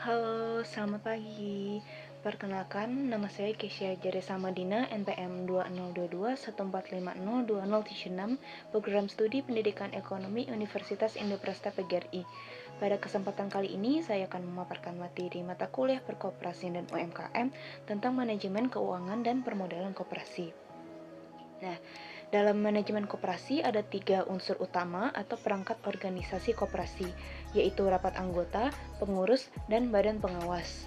Halo, selamat pagi. Perkenalkan, nama saya Kesya Jare Samadina, NPM 202214502076, Program Studi Pendidikan Ekonomi Universitas Indonesia PGRI. Pada kesempatan kali ini, saya akan memaparkan materi mata kuliah perkoperasian dan UMKM tentang manajemen keuangan dan permodalan koperasi. Nah, dalam manajemen koperasi ada 3 unsur utama atau perangkat organisasi koperasi, yaitu rapat anggota, pengurus, dan badan pengawas.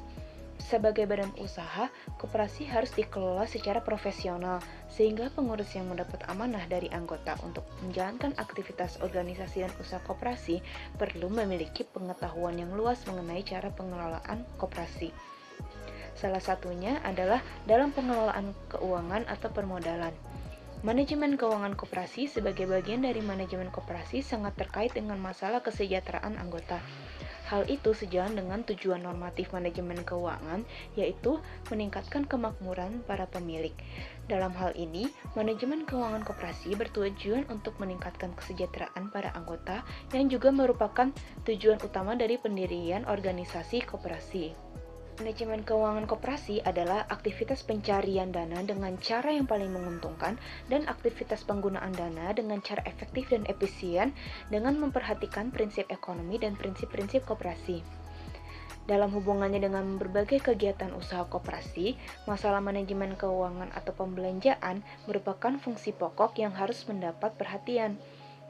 Sebagai badan usaha, koperasi harus dikelola secara profesional, sehingga pengurus yang mendapat amanah dari anggota untuk menjalankan aktivitas organisasi dan usaha koperasi perlu memiliki pengetahuan yang luas mengenai cara pengelolaan koperasi. Salah satunya adalah dalam pengelolaan keuangan atau permodalan. Manajemen keuangan koperasi sebagai bagian dari manajemen koperasi sangat terkait dengan masalah kesejahteraan anggota. Hal itu sejalan dengan tujuan normatif manajemen keuangan, yaitu meningkatkan kemakmuran para pemilik. Dalam hal ini, manajemen keuangan koperasi bertujuan untuk meningkatkan kesejahteraan para anggota yang juga merupakan tujuan utama dari pendirian organisasi koperasi. Manajemen keuangan koperasi adalah aktivitas pencarian dana dengan cara yang paling menguntungkan dan aktivitas penggunaan dana dengan cara efektif dan efisien dengan memperhatikan prinsip ekonomi dan prinsip-prinsip koperasi. Dalam hubungannya dengan berbagai kegiatan usaha koperasi, masalah manajemen keuangan atau pembelanjaan merupakan fungsi pokok yang harus mendapat perhatian.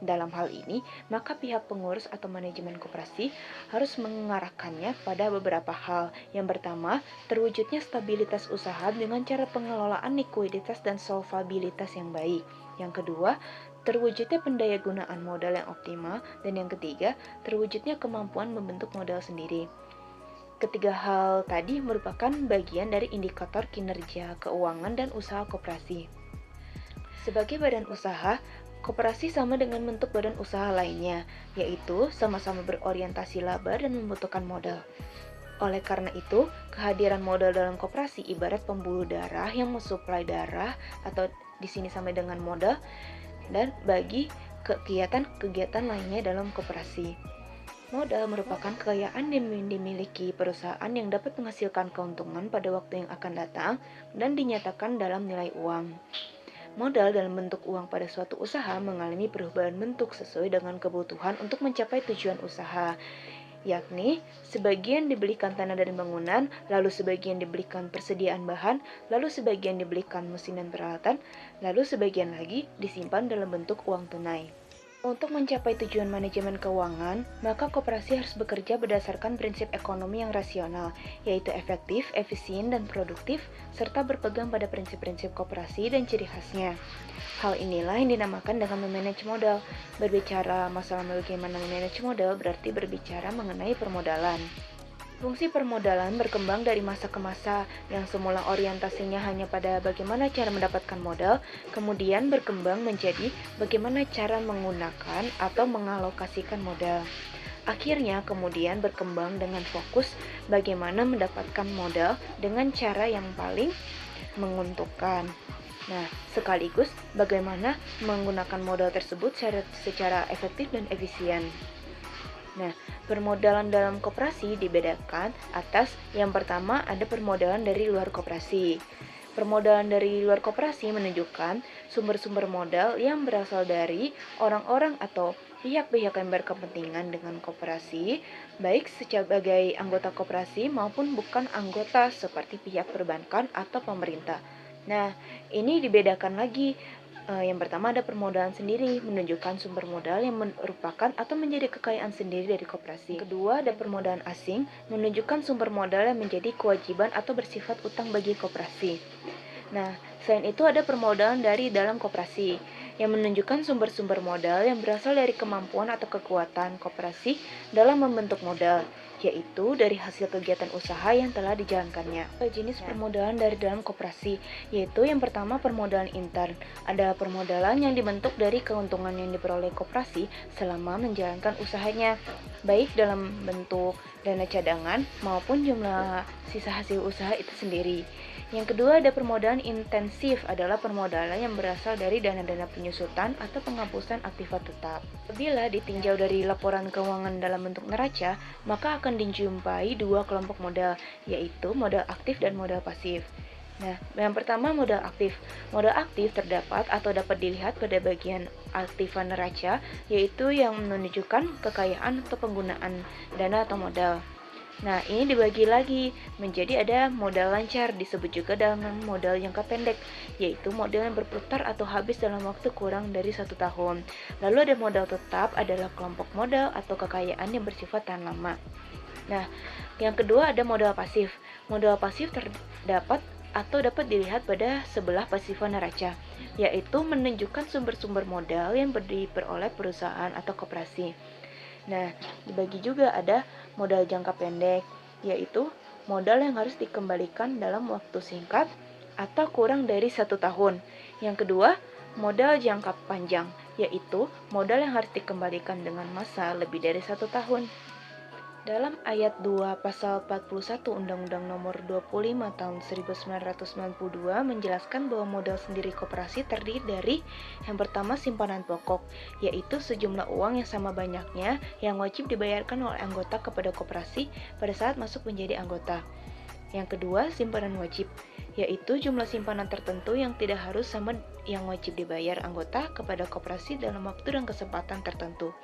Dalam hal ini, maka pihak pengurus atau manajemen koperasi harus mengarahkannya pada beberapa hal. Yang pertama, terwujudnya stabilitas usaha dengan cara pengelolaan likuiditas dan solvabilitas yang baik. Yang kedua, terwujudnya pendayagunaan modal yang optimal. Dan yang ketiga, terwujudnya kemampuan membentuk modal sendiri. Ketiga hal tadi merupakan bagian dari indikator kinerja keuangan dan usaha koperasi. Sebagai badan usaha, koperasi sama dengan bentuk badan usaha lainnya, yaitu sama-sama berorientasi laba dan membutuhkan modal. Oleh karena itu, kehadiran modal dalam koperasi ibarat pembuluh darah yang mensuplai darah atau di sini sama dengan modal dan bagi kegiatan-kegiatan lainnya dalam koperasi. Modal merupakan kekayaan yang dimiliki perusahaan yang dapat menghasilkan keuntungan pada waktu yang akan datang dan dinyatakan dalam nilai uang. Modal dalam bentuk uang pada suatu usaha mengalami perubahan bentuk sesuai dengan kebutuhan untuk mencapai tujuan usaha, yakni sebagian dibelikan tanah dan bangunan, lalu sebagian dibelikan persediaan bahan, lalu sebagian dibelikan mesin dan peralatan, lalu sebagian lagi disimpan dalam bentuk uang tunai. Untuk mencapai tujuan manajemen keuangan, maka koperasi harus bekerja berdasarkan prinsip ekonomi yang rasional, yaitu efektif, efisien, dan produktif, serta berpegang pada prinsip-prinsip koperasi dan ciri khasnya. Hal inilah yang dinamakan dengan memanage modal. Berbicara masalah bagaimana memanage modal berarti berbicara mengenai permodalan. Fungsi permodalan berkembang dari masa ke masa, yang semula orientasinya hanya pada bagaimana cara mendapatkan modal, kemudian berkembang menjadi bagaimana cara menggunakan atau mengalokasikan modal. Akhirnya kemudian berkembang dengan fokus bagaimana mendapatkan modal dengan cara yang paling menguntungkan. Nah, sekaligus bagaimana menggunakan modal tersebut secara efektif dan efisien. Nah, permodalan dalam koperasi dibedakan atas yang pertama ada permodalan dari luar koperasi. Permodalan dari luar koperasi menunjukkan sumber-sumber modal yang berasal dari orang-orang atau pihak-pihak yang berkepentingan dengan koperasi, baik sebagai anggota koperasi maupun bukan anggota seperti pihak perbankan atau pemerintah. Nah, ini dibedakan lagi. Yang pertama ada permodalan sendiri, menunjukkan sumber modal yang merupakan atau menjadi kekayaan sendiri dari koperasi. Kedua, ada permodalan asing, menunjukkan sumber modal yang menjadi kewajiban atau bersifat utang bagi koperasi. Nah, selain itu ada permodalan dari dalam koperasi, yang menunjukkan sumber-sumber modal yang berasal dari kemampuan atau kekuatan koperasi dalam membentuk modal, yaitu dari hasil kegiatan usaha yang telah dijalankannya. Jenis permodalan dari dalam koperasi, yaitu yang pertama permodalan intern. Ada permodalan yang dibentuk dari keuntungan yang diperoleh koperasi selama menjalankan usahanya, baik dalam bentuk dana cadangan maupun jumlah sisa hasil usaha itu sendiri. Yang kedua ada permodalan intensif, adalah permodalan yang berasal dari dana-dana penyusutan atau penghapusan aktiva tetap. Apabila ditinjau dari laporan keuangan dalam bentuk neraca, maka akan akan dijumpai dua kelompok modal, yaitu modal aktif dan modal pasif. Nah, yang pertama modal aktif. Modal aktif terdapat atau dapat dilihat pada bagian aktifan neraca, yaitu yang menunjukkan kekayaan atau penggunaan dana atau modal. Nah, ini dibagi lagi menjadi ada modal lancar, disebut juga dengan modal jangka pendek, yaitu modal yang berputar atau habis dalam waktu kurang dari 1 tahun. Lalu ada modal tetap adalah kelompok modal atau kekayaan yang bersifat tahan lama. Nah, yang kedua ada modal pasif. Modal pasif terdapat atau dapat dilihat pada sebelah pasifan neraca, yaitu menunjukkan sumber-sumber modal yang diperoleh perusahaan atau koperasi. Nah, dibagi juga ada modal jangka pendek, yaitu modal yang harus dikembalikan dalam waktu singkat atau kurang dari 1 tahun. Yang kedua, modal jangka panjang, yaitu modal yang harus dikembalikan dengan masa lebih dari 1 tahun. Dalam ayat 2 pasal 41 Undang-Undang Nomor 25 Tahun 1992 menjelaskan bahwa modal sendiri koperasi terdiri dari yang pertama simpanan pokok, yaitu sejumlah uang yang sama banyaknya yang wajib dibayarkan oleh anggota kepada koperasi pada saat masuk menjadi anggota. Yang kedua, simpanan wajib, yaitu jumlah simpanan tertentu yang tidak harus sama yang wajib dibayar anggota kepada koperasi dalam waktu dan kesempatan tertentu.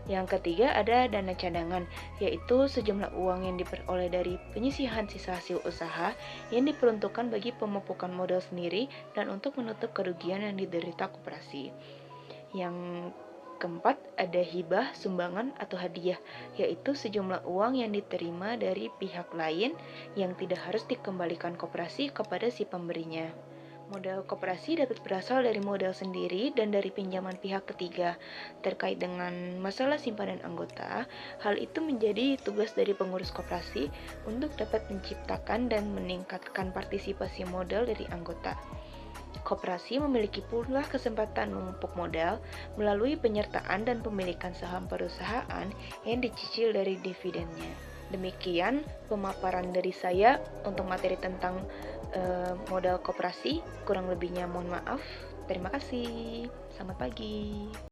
Yang ketiga ada dana cadangan, yaitu sejumlah uang yang diperoleh dari penyisihan sisa hasil usaha yang diperuntukkan bagi pemupukan modal sendiri dan untuk menutup kerugian yang diderita koperasi. Yang keempat ada hibah, sumbangan, atau hadiah, yaitu sejumlah uang yang diterima dari pihak lain yang tidak harus dikembalikan koperasi kepada si pemberinya. Modal koperasi dapat berasal dari modal sendiri dan dari pinjaman pihak ketiga. Terkait dengan masalah simpanan anggota, hal itu menjadi tugas dari pengurus koperasi untuk dapat menciptakan dan meningkatkan partisipasi modal dari anggota. Koperasi memiliki pula kesempatan memupuk modal melalui penyertaan dan pemilikan saham perusahaan yang dicicil dari dividennya. Demikian pemaparan dari saya untuk materi tentang modal koperasi. Kurang lebihnya mohon maaf. Terima kasih. Selamat pagi.